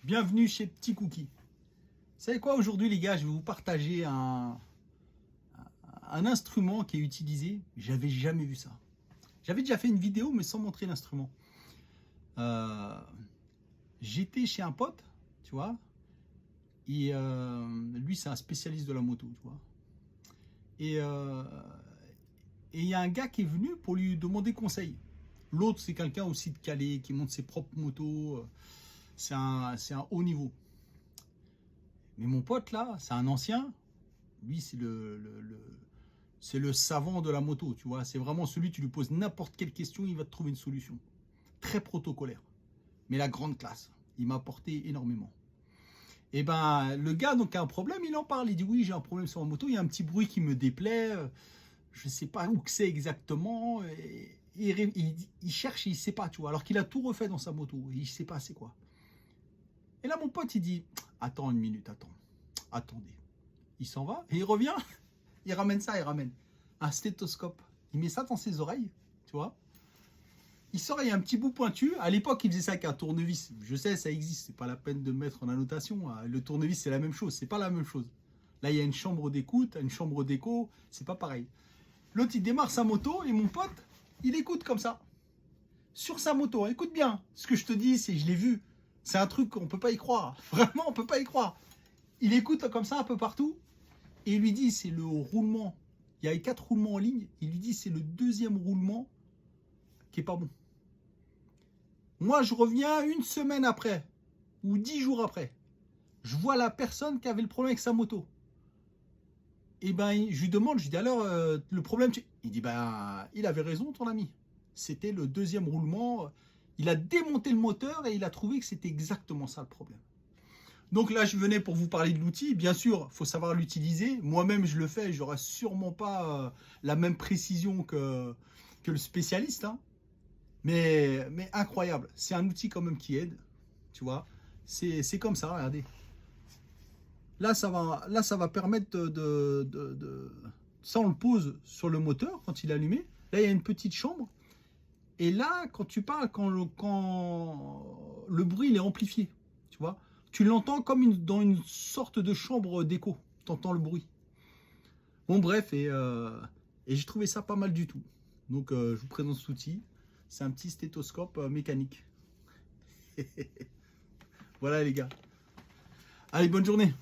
Bienvenue chez Petit Cookie. Vous savez quoi, aujourd'hui les gars, je vais vous partager un instrument qui est utilisé. J'avais jamais vu ça. J'avais déjà fait une vidéo mais sans montrer l'instrument. J'étais chez un pote, tu vois, et lui c'est un spécialiste de la moto, tu vois. Et il y a un gars qui est venu pour lui demander conseil. L'autre c'est quelqu'un aussi de calé, qui monte ses propres motos. C'est un haut niveau. Mais mon pote là, c'est un ancien. Lui, c'est le savant de la moto, tu vois. C'est vraiment celui, tu lui poses n'importe quelle question, il va te trouver une solution. Très protocolaire. Mais la grande classe. Il m'a apporté énormément. Et ben, le gars, donc, a un problème, il en parle. Il dit, oui, j'ai un problème sur ma moto, il y a un petit bruit qui me déplaît. Je ne sais pas où que c'est exactement. Il cherche, il ne sait pas, tu vois. Alors qu'il a tout refait dans sa moto. Il ne sait pas c'est quoi. Et là, mon pote, il dit, attends une minute, attendez. Il s'en va et il revient. Il ramène un stéthoscope. Il met ça dans ses oreilles, tu vois. Il sort, il y a un petit bout pointu. À l'époque, il faisait ça avec un tournevis. Je sais, ça existe. C'est pas la peine de mettre en annotation. Le tournevis, c'est la même chose. C'est pas la même chose. Là, il y a une chambre d'écoute, une chambre d'écho. C'est pas pareil. L'autre, il démarre sa moto et mon pote, il écoute comme ça. Sur sa moto. Écoute bien. Ce que je te dis, c'est je l'ai vu. C'est un truc qu'on peut pas y croire. Vraiment, on peut pas y croire. Il écoute comme ça un peu partout. Et il lui dit, c'est le roulement. Il y avait 4 roulements en ligne. Il lui dit, c'est le deuxième roulement qui est pas bon. Moi, je reviens une semaine après, ou 10 jours après. Je vois la personne qui avait le problème avec sa moto. Et ben, je lui demande, je lui dis, alors, le problème, il dit, ben, il avait raison, ton ami. C'était le deuxième roulement. Il a démonté le moteur et il a trouvé que c'était exactement ça le problème. Donc là, je venais pour vous parler de l'outil. Bien sûr, il faut savoir l'utiliser. Moi-même, je le fais. Je n'aurai sûrement pas la même précision que le spécialiste. Hein. Mais incroyable. C'est un outil quand même qui aide. Tu vois, c'est comme ça, regardez. Là, ça va permettre ça, on le pose sur le moteur quand il est allumé. Là, il y a une petite chambre. Et là, quand tu parles, quand le bruit il est amplifié, tu vois, tu l'entends comme dans une sorte de chambre d'écho. Tu entends le bruit. Bon, bref, et j'ai trouvé ça pas mal du tout. Donc, je vous présente cet outil. C'est un petit stéthoscope mécanique. Voilà, les gars. Allez, bonne journée.